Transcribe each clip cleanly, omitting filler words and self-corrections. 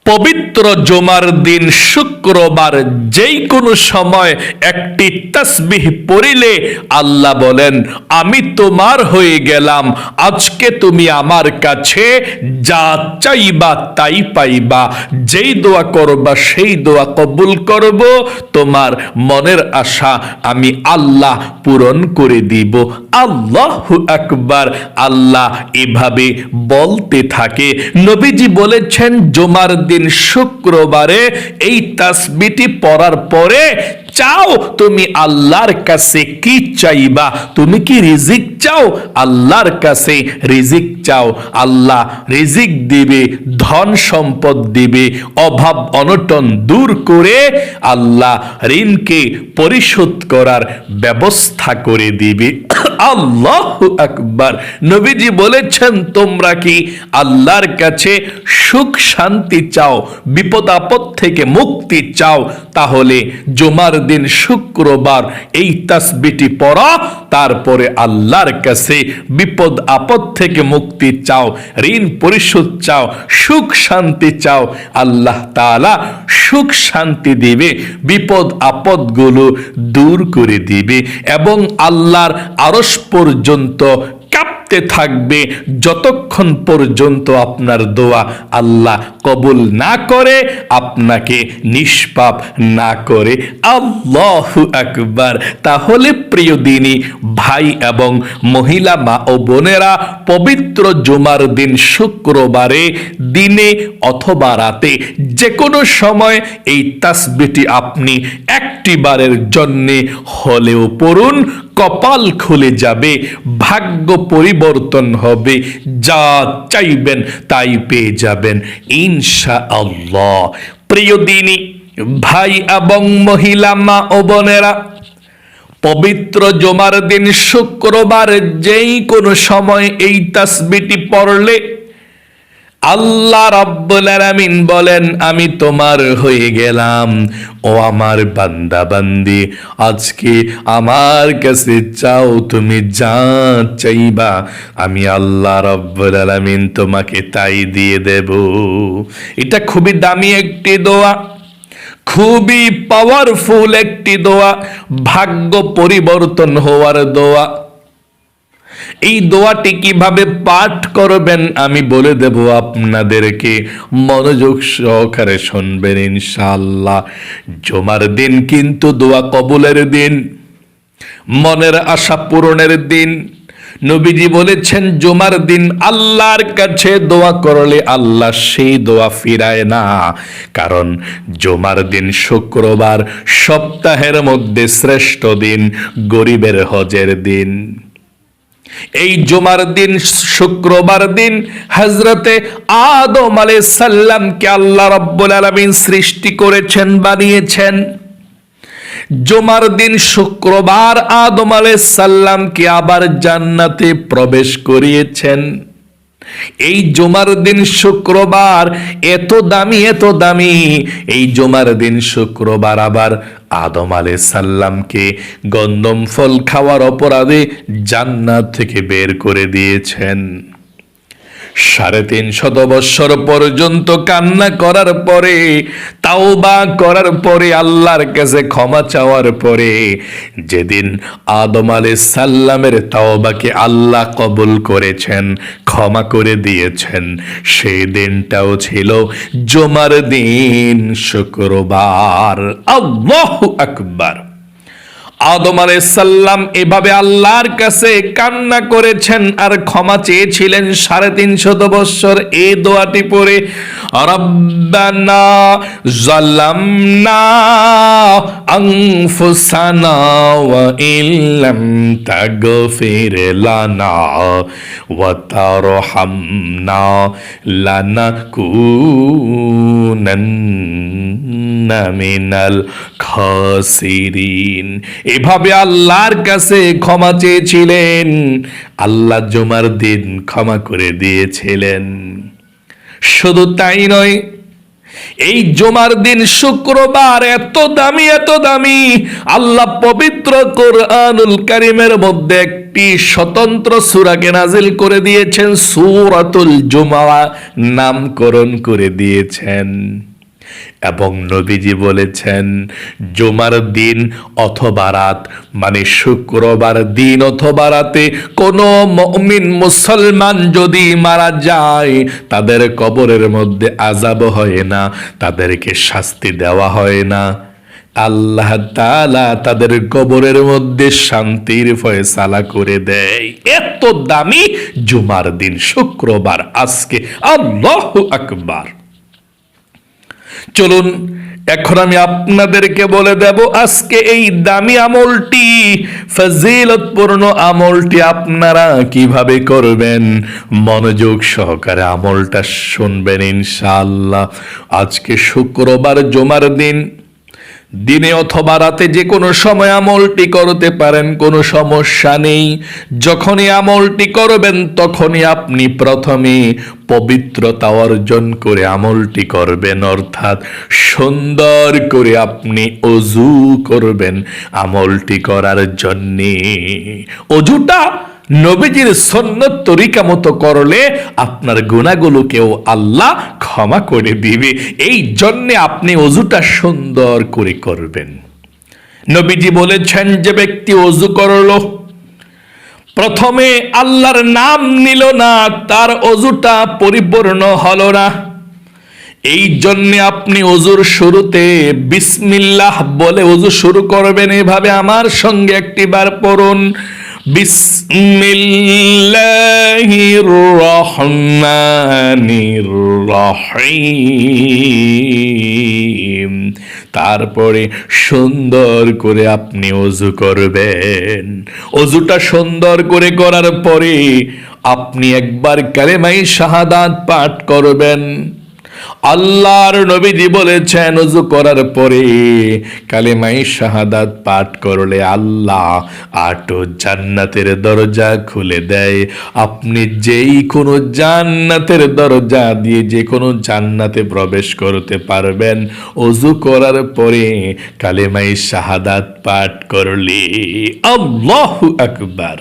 পবিত্র জুমার দিন শুক্রবার যেই কোনো সময় একটি তাসবিহ পড়িলে আল্লাহ বলেন, আমি তোমার হয়ে গেলাম, আজকে তুমি আমার কাছে যা চাইবা তাই পাইবা, যেই দোয়া করবা সেই দোয়া কবুল করব, তোমার মনের আশা আমি আল্লাহ পূরণ করে দিব। আল্লাহু আকবার। আল্লাহ এভাবে বলতে থাকে। নবীজি বলেছেন, জুমার দিন শুক্রবারে এই তাসবিহটি পড়ার পরে চাও তুমি আল্লাহর কাছে কি চাইবা? তুমি কি রিজিক চাও? আল্লাহর কাছে রিজিক চাও, আল্লাহ রিজিক দিবে, ধন সম্পদ দিবে, অভাব অনটন দূর করে আল্লাহ ঋণকে পরিশোধ করার ব্যবস্থা করে দিবে। আল্লাহু আকবার। নবীজি বলেছেন, তোমরা কি আল্লাহর কাছে সুখ শান্তি চাও, বিপদ আপদ থেকে মুক্তি চাও? তাহলে জুমার দিন শুক্রবার এই তাসবিহটি পড়া, তারপরে আল্লাহর কাছে বিপদ আপদ থেকে মুক্তি চাও, ঋণ পরিশোধ চাও, সুখ শান্তি চাও, আল্লাহ তাআলা সুখ শান্তি দিবে, বিপদ আপদগুলো দূর করে দিবে এবং আল্লাহর আরশ পর্যন্ত কাঁপতে থাকবে যতক্ষণ পর্যন্ত আপনার দোয়া আল্লাহ কবুল না করে, আপনাকে নিষ্পাপ না করে। আল্লাহু আকবার। তাহলে প্রিয় দিনী ভাই এবং মহিলা মা ও বোনেরা, পবিত্র জুমার দিন শুক্রবারে দিনে অথবা রাতে যে কোনো সময় এই তাসবিহটি আপনি একটি বারের জন্যে হলেও পড়ুন, কপাল খুলে যাবে, ভাগ্য পরিবর্তন হবে, যা চাইবেন তাই পেয়ে যাবেন ইনশাআল্লাহ। প্রিয় দিনী ভাই এবং মহিলা মা ও বোনেরা, পবিত্র জুমার দিন শুক্রবার যেই কোনো সময় এই তাসবিহটি পড়লে আল্লাহ রাব্বুল আলামিন বলেন, আমি তোমার হয়ে গেলাম। ও আমার বান্দা বান্দি, আজকে আমার কাছে চাও, তুমি যা চাইবা আমি আল্লাহ রাব্বুল আলামিন তোমাকে তাই দিয়ে দেব। এটা খুবই দামি একটি দোয়া, খুবই পাওয়ারফুল একটি দোয়া, ভাগ্য পরিবর্তন হওয়ার দোয়া। এই দোয়াটি কিভাবে পাঠ করবেন আমি বলে দেব আপনাদেরকে, মনোযোগ সহকারে শুনবেন ইনশাআল্লাহ। জুমার দিন কিন্তু দোয়া কবুলের দিন, মনের আশা পূরণের দিন। নবীজি বলেছেন, জুমার দিন আল্লাহর কাছে দোয়া করলে আল্লাহ সেই দোয়া ফিরায় না, কারণ জুমার দিন শুক্রবার সপ্তাহের মধ্যে শ্রেষ্ঠ দিন, গরিবের হজের দিন। এই জুমার দিন শুক্রবার দিন হযরতে আদম আলাইহিস সালামকে আল্লাহ রাব্বুল আলামিন সৃষ্টি করেছেন, বানিয়েছেন। জুমার দিন শুক্রবার আদম আলাইহিস সালামকে আবার জান্নাতে প্রবেশ করিয়েছেন। এই জুমার দিন শুক্রবার এত দামি, এত দামি। এই জুমার দিন শুক্রবার আবার আদম আলাইহিস সালামকে গন্ধম ফল খাওয়ার অপরাধে জান্নাত থেকে বের করে দিয়েছেন। 350 বছর পর্যন্ত কান্না করার পরে, তাওবা করার পরে, আল্লাহর কাছে ক্ষমা চাওয়ার পরে, যেদিন আদম আলাইহিস সালামের তাওবাকে আল্লাহ কবুল করেছেন, ক্ষমা করে দিয়েছেন, সেই দিনটাও ছিল জুমার দিন শুক্রবার। আল্লাহু আকবার। আদম আলাইহিস সালাম এভাবে আল্লাহর কাছে কান্না করেছেন আর ক্ষমা চেয়েছিলেন 350 বছর এই দোয়াটি পড়ে, রব্বানা যালামনা আনফুসানা ওয়া ইল্লাম তাগফির লানা ওয়া তারহামনা লানাকুনান্না মিনাল খাসিরিন। এভাবে আল্লাহর কাছে ক্ষমা চেয়েছিলেন, আল্লাহ জুমার দিন ক্ষমা করে দিয়েছিলেন। শুধু তাই নয়, এই জুমার দিন শুক্রবার এত দামি, এত দামি, আল্লাহ পবিত্র কোরআনুল কারীমের মধ্যে একটি স্বতন্ত্র সূরাকে নাজিল করে দিয়েছেন, সূরাতুল জুমআ নামকরণ করে দিয়েছেন। এবং নবীজি বলেছেন জুমার দিন অথবা রাত, মানে শুক্রবার দিন অথবা রাতে কোনো মুমিন মুসলমান যদি মারা যায়, তাদের কবরের মধ্যে আযাব হয় না, তাদেরকে শাস্তি দেওয়া হয় না, আল্লাহ তাআলা তাদের কবরের মধ্যে শান্তির ফয়সালা করে দেয়। এত দামি জুমার দিন শুক্রবার আজকে। আল্লাহু আকবার। চলুন এখন আমি আপনাদেরকে বলে দেব আজকে এই দামি আমলটি, ফজিলতপূর্ণ আমলটি আপনারা কিভাবে করবেন। মনোযোগ সহকারে আমলটা শুনবেন ইনশাআল্লাহ। আজকে শুক্রবার জুমার দিন, দিনে অথবা রাতে যে কোনো সময় আমলটি করতে পারেন, কোনো সমস্যা নেই। যখনই আমলটি করবেন তখনই আপনি প্রথমে পবিত্রতা অর্জন করে আমলটি করবেন, অর্থাৎ সুন্দর করে আপনি ওযু করবেন আমলটি করার জন্যে। ওযুটা নবীজির সুন্নত তরিকা মতো করলে আপনার গুনাহগুলোকেও আল্লাহ ক্ষমা করে দিবে। এই জন্যে আপনি ওযুটা সুন্দর করে করবেন। নবীজি বলেছেন যে ব্যক্তি ওযু করলো, প্রথমে আল্লাহর নাম নিল না, তার ওযুটা পরিপূর্ণ হলো না। এই জন্যে আপনি ওযুর শুরুতে বিসমিল্লাহ বলে ওযু শুরু করবেন। এভাবে আমার সঙ্গে একটিবার পড়ুন, বিসমিল্লাহির রহমানির রহিম। তারপরে সুন্দর করে আপনি ওযু করবেন। ওযুটা সুন্দর করে করার পরে আপনি একবার কালেমায়ে শাহাদাত পাঠ করবেন। আল্লাহর নবীজি বলেছেন ওযু করার পরে কালেমায়ে শাহাদাত পাঠ করলে আল্লাহ 8 জান্নাতের দরজা খুলে দেয়। আপনি যেই কোনো জান্নাতের দরজা দিয়ে যে কোনো জান্নাতে প্রবেশ করতে পারবেন ওযু করার পরে কালেমায়ে শাহাদাত পাঠ করলে। আল্লাহু আকবার।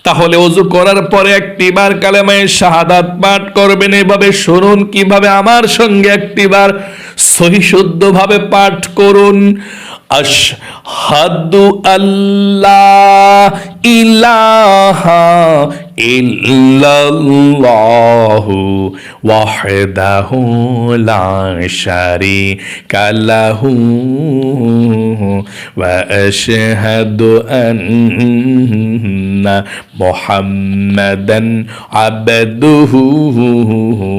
তাহলে ওযু করার পরে একটিবার কালেমায়ে শাহাদাত পাঠ করবেন। এভাবে শুনুন কিভাবে, আমার সঙ্গে একটিবার সহি শুদ্ধভাবে পাঠ করুন। আশহাদু আল্লা ইলাহা ইল্লাল্লাহু ওয়াহদাহু লা শারীকা লাহু ওয়া আশহাদু আন্না মুহাম্মাদান আবদুহু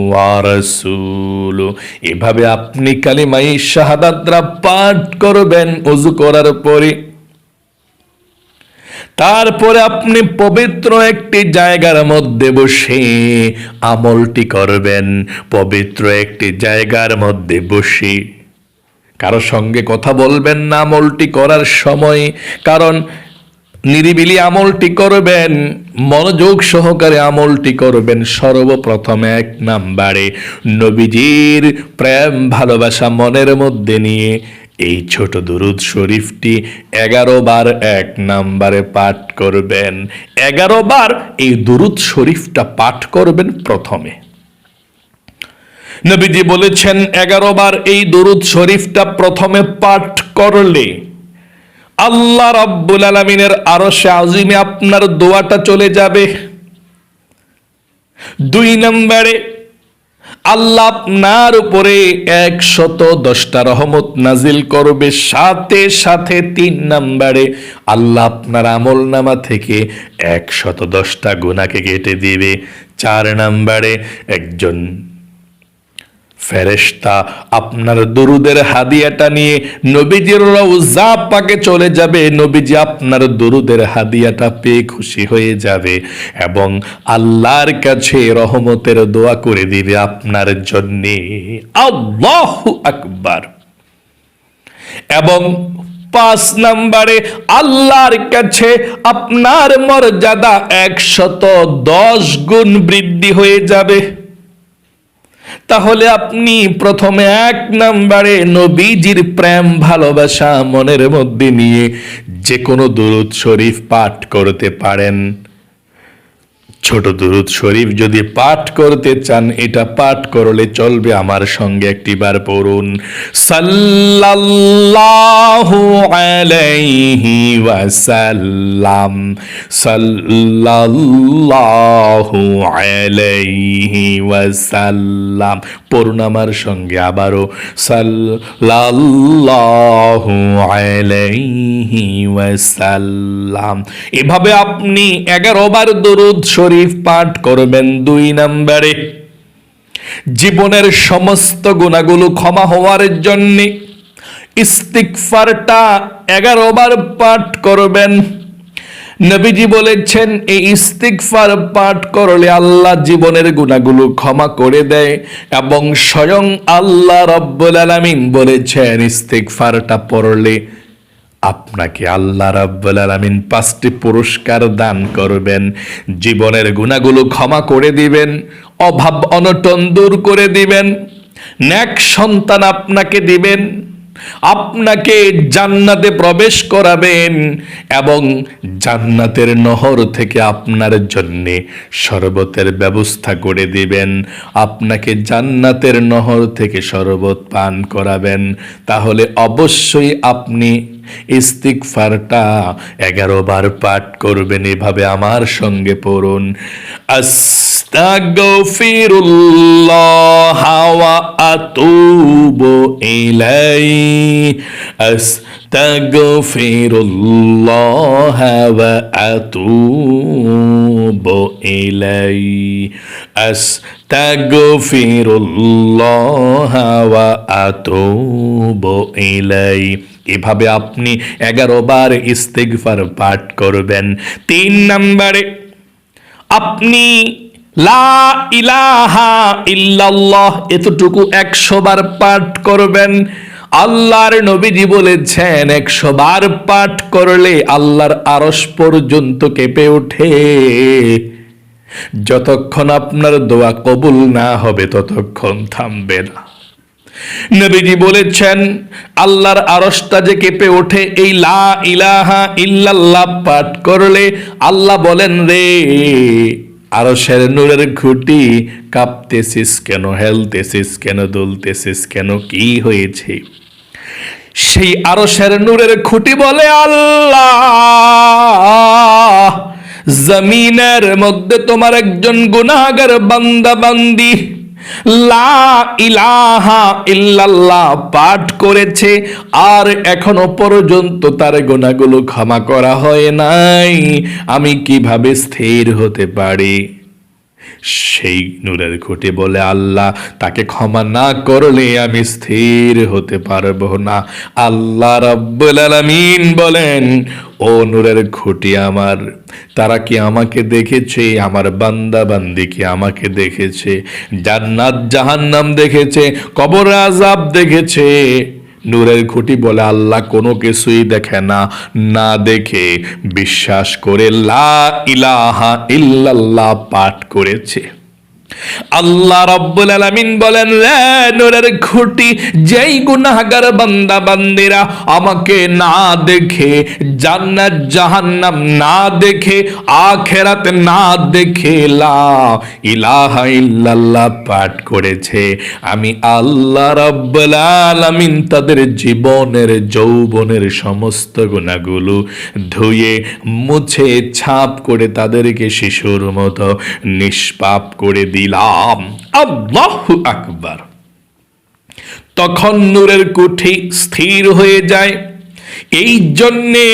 ওয়া রাসূলুহু। এভাবে আপনি কালিমায়ে শাহাদাতরা পাঠ করবেন ওযু করার পরে। তারপরে আপনি পবিত্র একটি জায়গার মধ্যে বসে আমলটি করবেন। পবিত্র একটি জায়গার মধ্যে বসে কারো সঙ্গে কথা বলবেন না আমলটি করার সময়, কারণ নিরিবিলি আমলটি করবেন, মনোযোগ সহকারে আমলটি করবেন। সর্বপ্রথমে 1 নম্বরে নবীজির প্রেম ভালোবাসা মনের মধ্যে নিয়ে এই ছোট দুরূদ শরীফটি 11 বার 1 নম্বরে পাঠ করবেন। 11 বার এই দুরূদ শরীফটা পাঠ করবেন প্রথমে। নবীজি বলেছেন 11 বার এই দুরূদ শরীফটা প্রথমে পাঠ করলে আল্লাহ রাব্বুল আলামিনের আরশে আজিমে আপনার দোয়াটা চলে যাবে। 2 নম্বরে আল্লাহ আপনার উপরে 110টা রহমত নাজিল করবে। সাথে সাথে 3 নম্বরে আল্লাহ আপনার আমলনামা থেকে 110টা গুনাহকে কেটে দিবে। 4 নম্বরে একজন ফেরেশতা আপনার দরুদের হাদিয়াটা নিয়ে নবীজির রওজা পাকে চলে যাবে। নবীজি আপনার দরুদের হাদিয়াটা পেয়ে খুশি হয়ে যাবে এবং আল্লাহর কাছে রহমতের দোয়া করে দিবে আপনার জন্য। আল্লাহু আকবার। এবং 5 নম্বরে আল্লাহর কাছে আপনার মর্যাদা 110 গুণ বৃদ্ধি হয়ে যাবে। তাহলে আপনি প্রথমে 1 নম্বরে নবীজির প্রেম ভালোবাসা মনের মধ্যে নিয়ে যে কোনো দুরূদ শরীফ পাঠ করতে পারেন। ছোট দুরূদ শরীফ যদি পাঠ করতে চান, এটা পাঠ করলে চলবে। আমার সঙ্গে একটিবার পড়ুন, সাল্লাল্লাহু আলাইহি ওয়াসাল্লাম, সাল্লাল্লাহু আলাইহি ওয়াসাল্লাম। পড়ুন আমার সঙ্গে আবারও, সাল্লাল্লাহু আলাইহি ওয়াসাল্লাম। এভাবে আপনি 11 বার দরুদ শরীফ পাঠ করবেন। 2 নম্বরে জীবনের সমস্ত গুনাহগুলো ক্ষমা হওয়ার জন্য ইস্তিগফারটা 11 বার পাঠ করবেন। নবীজি বলেছেন এই ইস্তিগফার পাঠ করলে আল্লাহ জীবনের গুনাহগুলো ক্ষমা করে দেয়, এবং স্বয়ং আল্লাহ রাব্বুল আলামিন বলেছেন ইস্তিগফারটা পড়লে আপনাকে আল্লাহ রাব্বুল আলামিন 5টি পুরস্কার দান করবেন। জীবনের গুনাহগুলো ক্ষমা করে দিবেন, অভাব অনটন দূর করে দিবেন, নেক সন্তান আপনাকে দিবেন, আপনাকে জান্নাতে প্রবেশ করাবেন, এবং জান্নাতের নহর থেকে আপনার জন্য শরবতের ব্যবস্থা করে দিবেন। আপনাকে জান্নাতের নহর থেকে শরবত পান করাবেন। তাহলে অবশ্যই আপনি ইস্তিগফারটা 11 বার পাঠ করবেন। এভাবে আমার সঙ্গে পড়ুন, আস্তাগফিরুল্লাহ ওয়া আতুবু ইলাইহি, আস্তাগফিরুল্লাহ ওয়া আতুবু ইলাইহি, আস্তাগফিরুল্লাহ ওয়া আতুবু ইলাইহি। এভাবে আপনি 11 বার ইস্তিগফার পাঠ করবেন। 3 নম্বরে আপনি লা ইলাহা ইল্লাল্লাহ এতটুকু 100 বার পাঠ করবেন। আল্লাহর নবীজি বলেছেন 100 বার পাঠ করলে আল্লাহর আরশ পর্যন্ত কেঁপে ওঠে। যতক্ষণ আপনার দোয়া কবুল না হবে ততক্ষণ থামবে না। নবীজি বলেছেন আল্লাহর আরশটা যে কেঁপে ওঠে এই লা ইলাহা ইল্লাল্লাহ পাঠ করলে। আল্লাহ বলেন, রে আরশের নূরের খুঁটি, কাঁপতেছিস কেন, হেলতেছিস কেন, দুলতেছিস কেন, কি হয়েছে? সেই আরশের নূরের খুঁটি বলে, আল্লাহ জমিনের মধ্যে তোমার একজন গুনাহগার বান্দা বান্দি লা ইলাহা ইল্লাল্লাহ পাঠ করেছে, আর এখনো পর্যন্ত তার গুনাহগুলো ক্ষমা করা হয় নাই। আমি কিভাবে স্থির হতে পারি? সেই নূরের খুঁটি বলে, আল্লাহ তাকে ক্ষমা না করলে আমি স্থির হতে পারবো না। আল্লাহ রাব্বুল আলামিন বলেন, ও নূরের খুঁটি আমার, তারা কি আমাকে দেখেছে? আমার বান্দা বান্দি কি আমাকে দেখেছে? জান্নাত জাহান্নাম দেখেছে, কবর আযাব দেখেছে? নূরের খুঁটি বলে, আল্লাহ কোনো কিছুই দেখে না। না দেখে বিশ্বাস করে লা ইলাহা ইল্লাল্লাহ পাঠ করেছে। আল্লাহ রাব্বুল আলামিন বলেন, রে নূরের খুঁটি, যেই গুনাহগার বান্দা বান্দিরা আমাকে না দেখে, জান্নাত জাহান্নাম না দেখে, আখিরাত না দেখে লা ইলাহা ইল্লাল্লাহ পাঠ করেছে, আমি আল্লাহ রাব্বুল আলামিন তাদের জীবনের যৌবনের সমস্ত গুনাহগুলো ধুয়ে মুছে ছাপ করে তাদেরকে শিশুর মতো নিষ্পাপ করে দিলাম। আল্লাহু আকবার। তখন নূরের কুঠি স্থির হয়ে যায়। এই জন্যে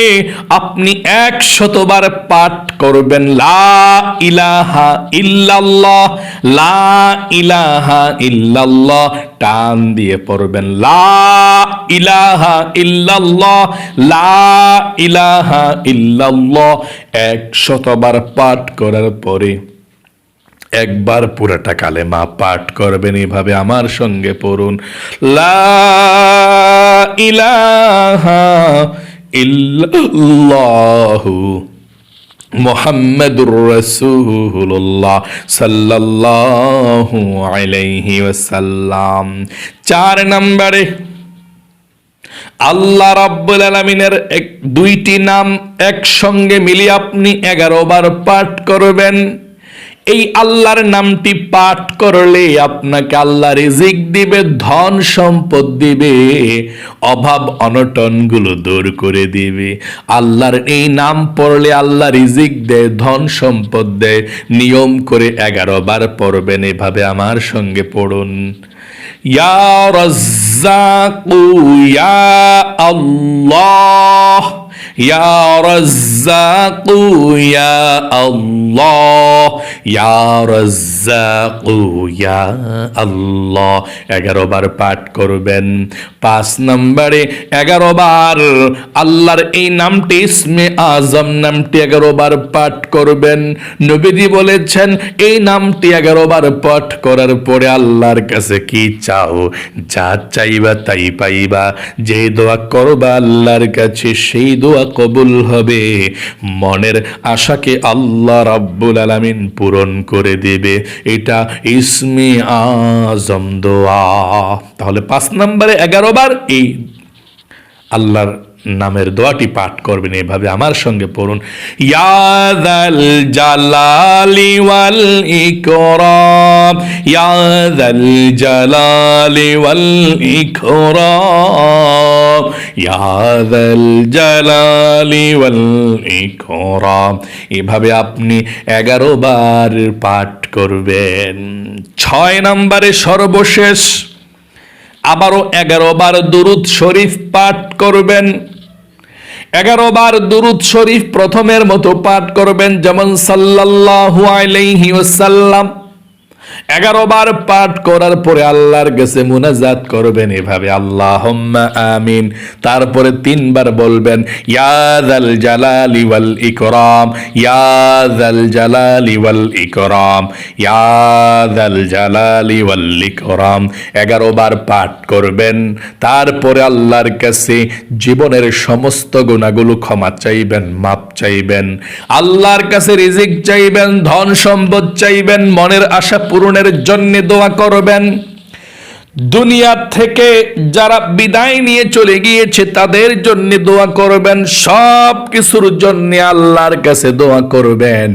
আপনি 100 বার পাঠ করবেন লা ইলাহা ইল্লাল্লাহ, লা ইলাহা ইল্লাল্লাহ, টান দিয়ে পড়বেন লা ইলাহা ইল্লাল্লাহ, লা ইলাহা ইল্লাল্লাহ। 100 বার পাঠ করার পরে একবার পুরাটা কালেমা পাঠ করবেন। এভাবে আমার সঙ্গে পড়ুন, লা ইলাহা ইল্লাল্লাহু মুহাম্মাদুর রাসূলুল্লাহ সাল্লাল্লাহু আলাইহি ওয়াসাল্লাম। 4 নম্বরে আল্লাহ রাব্বুল আলামিনের দুইটি নাম একসঙ্গে মিলিয়ে আপনি 11 বার পাঠ করবেন। এই আল্লাহর নামটি পাঠ করলে আপনাকে আল্লাহ রিজিক দিবে, ধন সম্পদ দিবে, অভাব অনটনগুলো দূর করে দিবে। আল্লাহর এই নাম পড়লে আল্লাহ রিজিক দেয়, ধন সম্পদ দেয়। নিয়ম করে 11 বার পড়বেন। এভাবে আমার সঙ্গে পড়ুন। ইয়া রাজ্জাকু ইয়া আল্লাহ, ইয়া রাজ্জাকু ইয়া আল্লাহ, ইয়া রাজ্জাকু ইয়া আল্লাহ। 11 বার পাঠ করবেন। 5 নম্বরে 11 বার আল্লাহর এই নামটি, ইসমে আজম নামটি 11 বার পাঠ করবেন। নবীজি বলেছেন এই নামটি 11 বার পাঠ করার পরে আল্লাহর কাছে কি চাও, যা চাইবা তাই পাইবা। যে দোয়া করবা আল্লাহর কাছে সেই দোয়া কবুল হবে। মনের আশাকে আল্লাহ রাব্বুল আলামিন পূরণ করে দেবে। এটা ইসমে আজম দোয়া। তাহলে 5 নম্বরে 11 বার এই আল্লাহর নামের দোয়াটি পাঠ করবেন। এভাবে আমার সঙ্গে পড়ুন। ইয়া যাল জালালি ওয়াল ইকরাম, ইয়া যাল জালালি ওয়াল ইকরাম, ইয়া যাল জালালি ওয়াল ইকরাম। এভাবে আপনি 11 বার পাঠ করবেন। 6 নম্বরে সর্বশেষ আবারও 11 বার দুরূদ শরীফ পাঠ করবেন। 11 বার দুরূদ শরীফ প্রথমের মতো পাঠ করবেন, যেমন সাল্লাল্লাহু আলাইহি ওয়াসাল্লাম। 11 বার পাঠ করার পরে আল্লাহর কাছে মুনাজাত করবেন এভাবে, আল্লাহুম্মা আমিন। তারপরে 3 বার বলবেন ইয়া যাল জালালি ওয়াল ইকরাম, ইয়া যাল জালালি ওয়াল ইকরাম, ইয়া যাল জালালি ওয়াল ইকরাম। 11 বার পাঠ করবেন। তারপরে আল্লাহর কাছে জীবনের সমস্ত গুনাহগুলো ক্ষমা চাইবেন, মাপ চাইবেন। আল্লাহর কাছে রিজিক চাইবেন, ধন সম্পদ চাইবেন, মনের আশা পূরণের জন্য দোয়া করবেন। দুনিয়া থেকে যারা বিদায় নিয়ে চলে গিয়েছে তাদের জন্য দোয়া করবেন। সব কিছুর জন্য আল্লাহর কাছে দোয়া করবেন।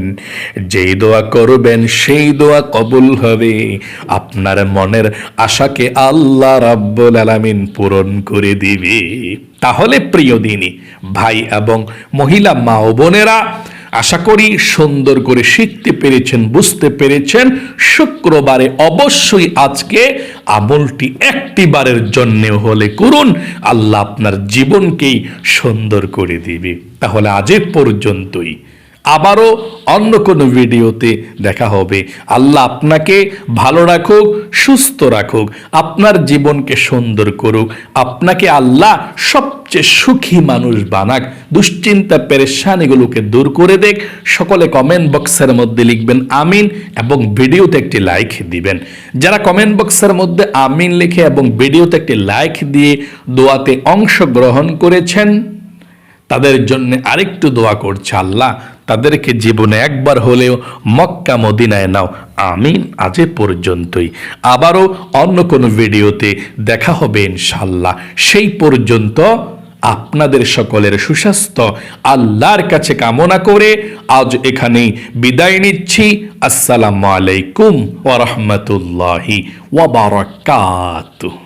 যেই দোয়া করবেন সেই দোয়া কবুল হবে। আপনার মনের আশাকে আল্লাহ রাব্বুল আলামিন পূরণ করে দিবে। তাহলে প্রিয় দিনী ভাই এবং মহিলা মা ও বোনেরা, আশা করি সুন্দর করে শিখতে পেরেছেন, বুঝতে পেরেছেন। শুক্রবারে অবশ্যই আজকে আমলটি একটি বারের জন্য হলে করুন, আল্লাহ আপনার জীবনকেই সুন্দর করে দিবে। তাহলে আজ পর্যন্তই, আবারও অন্য কোনো ভিডিওতে দেখা হবে। আল্লাহ আপনাকে ভালো রাখুক, সুস্থ রাখুক, আপনার জীবনকে সুন্দর করুক। আপনাকে আল্লাহ সবচেয়ে সুখী মানুষ বানাক, দুশ্চিন্তা পেরেশানিগুলোকে দূর করে দেখ। সকলে কমেন্ট বক্সের মধ্যে লিখবেন আমিন এবং ভিডিওতে একটি লাইক দিবেন। যারা কমেন্ট বক্সের মধ্যে আমিন লিখে এবং ভিডিওতে একটি লাইক দিয়ে দোয়াতে অংশগ্রহণ করেছেন তাদের জন্য আরেকটু দোয়া করছে, আল্লাহ তাদেরকে জীবনে একবার হলেও মক্কা মদিনায় নাও। আমিন। আজ পর্যন্তই, আবারও অন্য কোনো ভিডিওতে দেখা হবে ইনশাআল্লাহ। সেই পর্যন্ত আপনাদের সকলের সুস্বাস্থ্য আল্লাহর কাছে কামনা করে আজ এখানেই বিদায় নিচ্ছি। আসসালামু আলাইকুম ওয়া রাহমাতুল্লাহি ওয়া বারাকাতুহু।